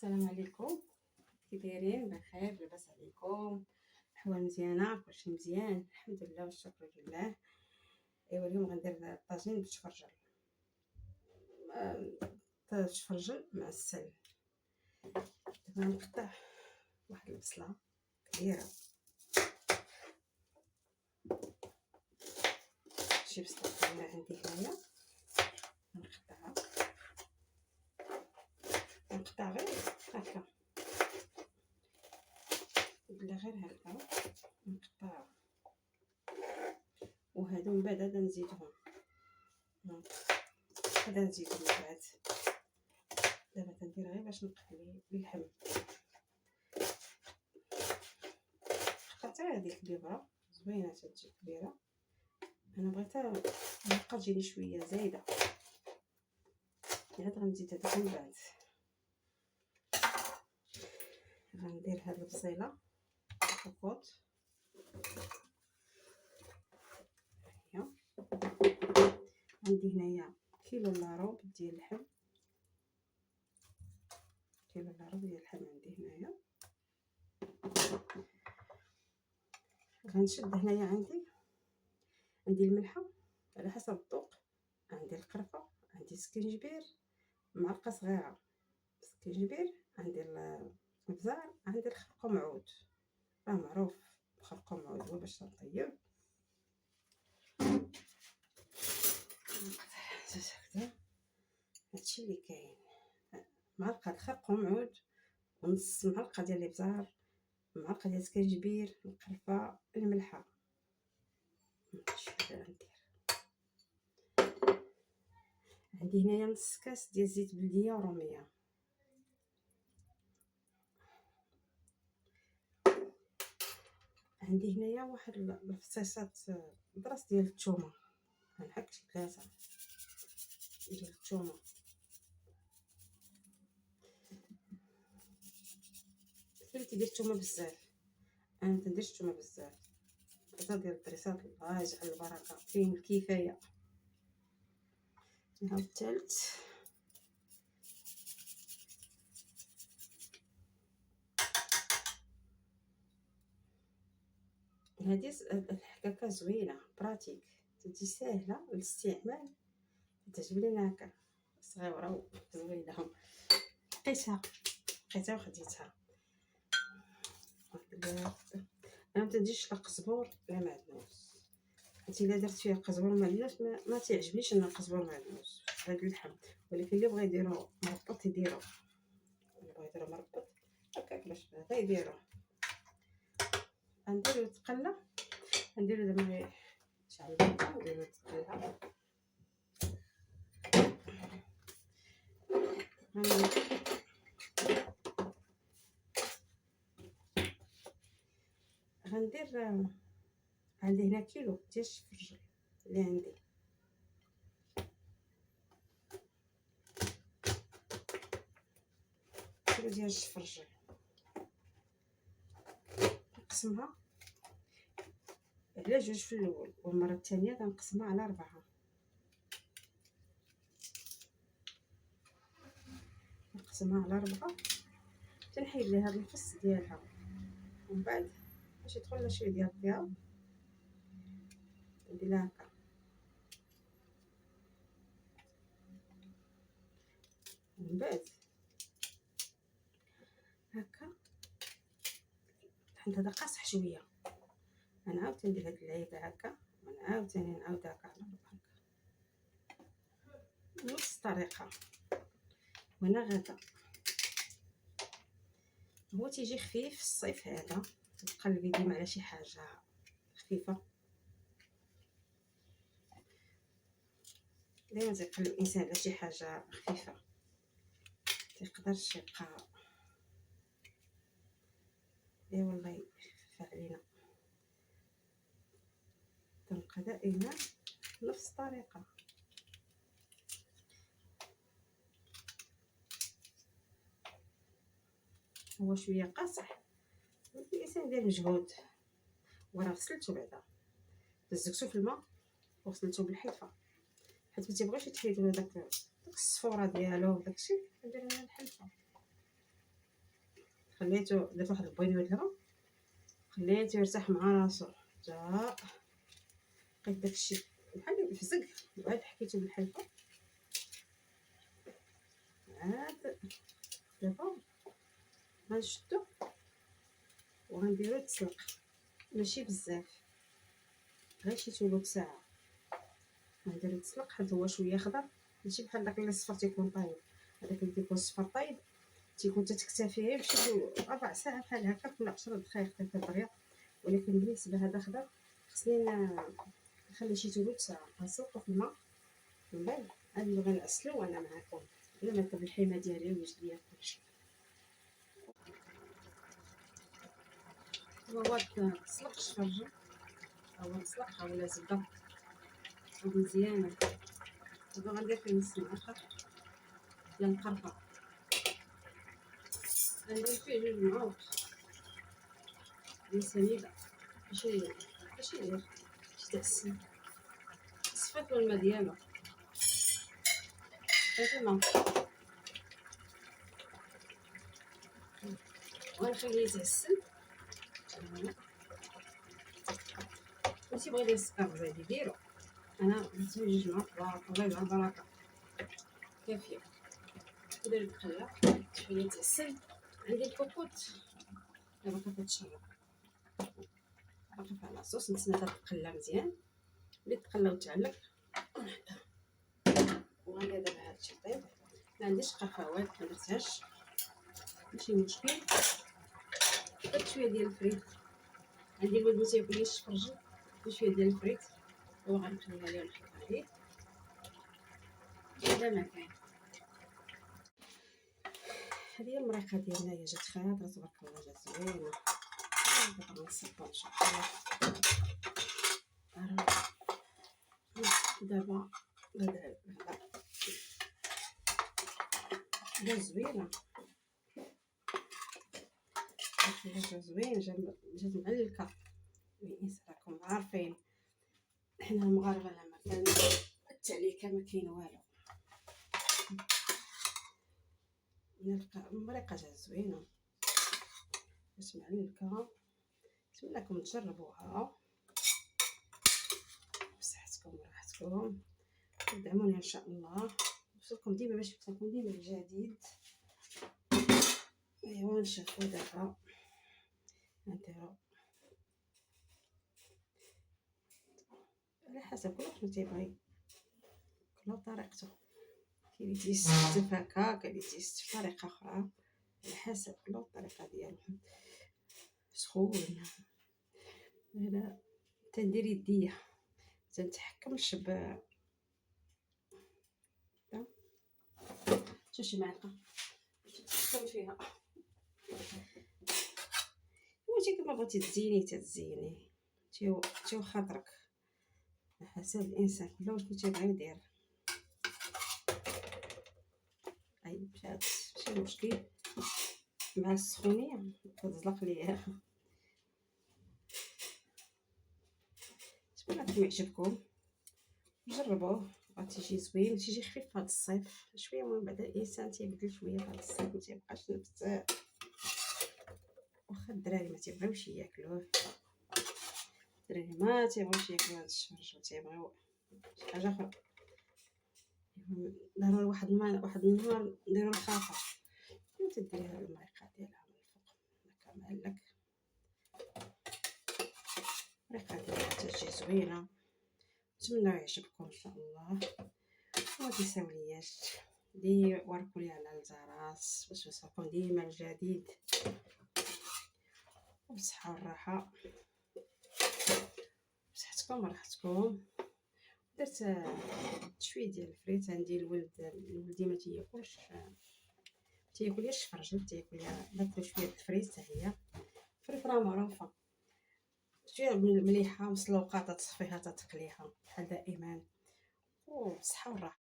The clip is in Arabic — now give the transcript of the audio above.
السلام عليكم. كي دايرين؟ بخير؟ لاباس عليكم؟ احوال مزيانه؟ كلشي مزيان الحمد لله والشكر لله. ايوا اليوم غندير طاجين بالشفرجل. الشفرجل معسل. دابا غنقطع واحد البصله كبيره، شي بصله كبيره عندي هنايا نقطع غير هكا، بلا غير هكا نقطع. وهادو من بعد غادا نزيدهم من بعد. دابا تندير غير باش نقلي اللحم. قطعت هذيك البيبره زوينه تجي كبيره، انا بغيتها تبقى تجيني شويه زايده، عاد غنزيد هذاك من بعد. غندير هاد البصيله الكوط هي. عندي هنايا كيلو الا ربع ديال اللحم، عندي هنايا. غنشد هنايا عندي الملحه على حسب الذوق، عندي القرفه، عندي السكينجبير معلقه صغيره سكينجبير، عندي الابزار، عندي الخرقوم عود. راه معروف الخرقوم عود هو باش نطيب. هكذا هادشي اللي كاين. معلقه الخرقوم عود ونص معلقه ديال الابزار، معلقه ديال السكينجبير، القرفه، الملحه. عندي هنايا نص كاس ديال زيت بلديه وروميه. عندي هنايا واحد الفصيصات براس ديال الثومه، غنحك شي 3 ديال الثومه. اللي تيدير الثومه بزاف، انا ما تنديرش الثومه بزاف. 3 ديال الدريسات، الله يجعل البركه فيهم الكفايه. نعاود الثالث. هذه الحكاكه زوينه براتيك، تجي ساهله للاستعمال، تعجبني هكا صغيره وزوينه. لقيتها وخديتها. انا ما تنديرش لا قزبور لا معدنوس، حيت الا درت فيها قزبور معدنوس ما تعجبنيش انا القزبور معدنوس في هذا اللحم. ولكن اللي بغى يديرو مربط يديرو، مربط هكاك باش غيديرو. غنديرو يتقلى، نديرو دابا غير شعل البنه نديرو يتقلى. غندير عندي هنا كيلو ديال الشفرجل اللي عندي. كيلو ديال الشفرجل نقسمها على 2 في الاول، والمره الثانيه غنقسمها على 4. نقسمها على 4 تنحيد لها هاد الفص ديالها، ومن بعد باش يدخل لها شويه ديال البياض ندير لها هكا. ومن بعد هكا حيت هذا قاصح شويه، انا عاوتاني ندير هاد العيبه هكا، ونعاود ثاني نعاود هكا على هكا نفس الطريقه. وانا غدا هو تيجي خفيف في الصيف هذا، تقلبي ديما على شي حاجه خفيفه. دايما تيقلب الانسان على شي حاجه خفيفه، تيقدرش يبقى والله يخفف علينا. تنبقى دائما نفس الطريقه. هو شويه قاصح، الانسان يدير مجهود. وراه غسلته بعدا، دزكتو في الماء وغسلته بالحلفه، حيت ما تيبغيش يتحيد له داك الصفوره ديالو وداكشي. ندير انا الحلفه خليته درت واحد البوينه د الماء، خليته يرتاح مع راسو حتى لقيت داكشي بحال الفزق، وعاد حكيتو بالحلفه. عاد دابا غنشدو وغنديرو تسلق، ماشي بزاف، غير شي ثلث ساعه غنديرو تسلق حيت هو شويه خضر، ماشي بحال داك اللي الصفر تيكون طايب. هذاك اللي كيكون الصفر طايب تيكون تتكتفيه بشي ربع ساعه بحال هكا ولا 10 دقائق حتى دغيا، ولكن بالنسبه هذا خضر خصني نخلي شي ثلث ساعه. غنسلقو في الماء من بعد عاد غنعسلو وانا معاكم. الا ما كان بالحيمه ديالي ويجد ليا كلشي. هو تسلق الشفرجه، هو نسلقها ولا زبده مزيانه. دابا غندير فيه نص معلقه ديال القرفه، غندير فيه 2 معالق ديال سنيده، ماشي غير باش تعسل. صفيت الماء ديالو، صفيت الماء وغنخليه يتعسل. اللي تيبغي يدير السكر زاد يديرو، انا درت 2 معالق الله يجعل البركه كافيه. ندير القله شويه يتعسل. عندي الكوكوط دابا كتشرب، باقي فيها لاصوص. نتسنى هاد القله مزيان اللي تقلى وتعلق ونحطها. وغندير دابا هادشي طيب. ما عنديش قرفوات ما درتهاش، ماشي مشكل. درت شويه ديال الفريت، عندي الولد ما تياكلش الشفرجل، درت شويه ديال الفريت وغنقليها ليه ونحطها عليه هذا ما كاين. هذه هي المريقه ديالنا، هي جات خاطره تبارك الله، جات زوينه. دابا غنصبها ان شاء الله. دابا جات زوينه، جات زوين، جات معلكه. راكم عارفين حنا المغاربه لما كان التعليكه ما كاين والو. المريقه جات زوينه، جات معلكه. نتمنىكم تجربوها بصحتكم وراحتكم. تدعموني ان شاء الله، نوصلكم ديما باش نوصلكم ديما الجديد. ايوا نشوفوا دابا نديرو على حسب كل واحد تيبغي، كل طريقته. كاين اللي تيستف هكا، كاين اللي تيستف بطريقه اخرى، على حسب كل الطريقه ديالهم. سخون انا تندير يديا تنتحكمش شي معلقه تحكم فيها. وانتي كما بغيتي تزيني تزيني، تيو خاطرك، على حسب الانسان كل واش تيبغي يدير. اي مشات ماشي مشكل مع السخونيه كتزلق ليا. نتمنىكم يعجبكم، جربوه غتيجي زوين، تيجي خفيف في هذا الصيف شويه. من بعد الانسان تيبدل شويه في هذا الصيف، ما تيبقاش نفس، واخا الدراري ما تيبغيوش ياكلوه. الدراري ما تيبغيوش ياكلوا هذا الشفرج، تيبغيو شي حاجه اخرى. ضروري واحد النهار نديرو الخلطه. تديري هاد المريقه ديالها من الفوق هكا معلق، المريقه ديالها تجي زوينه. نتمنى يعجبكم ان شاء الله. وما تنساولياش وركوا لي على الجرس باش يوصلكم ديما الجديد وبالصحه والراحه. بصحتكم وراحتكم. درت شويه ديال الفريت. عندي الولد ما تياكل الشفرجل، تياكل. درت شويه الفريت حتى هي. الفريت راه معروفه، شويه مليحه مسلوقه، تصفيها تتقليها بحال دائما. وبصحه والراحه.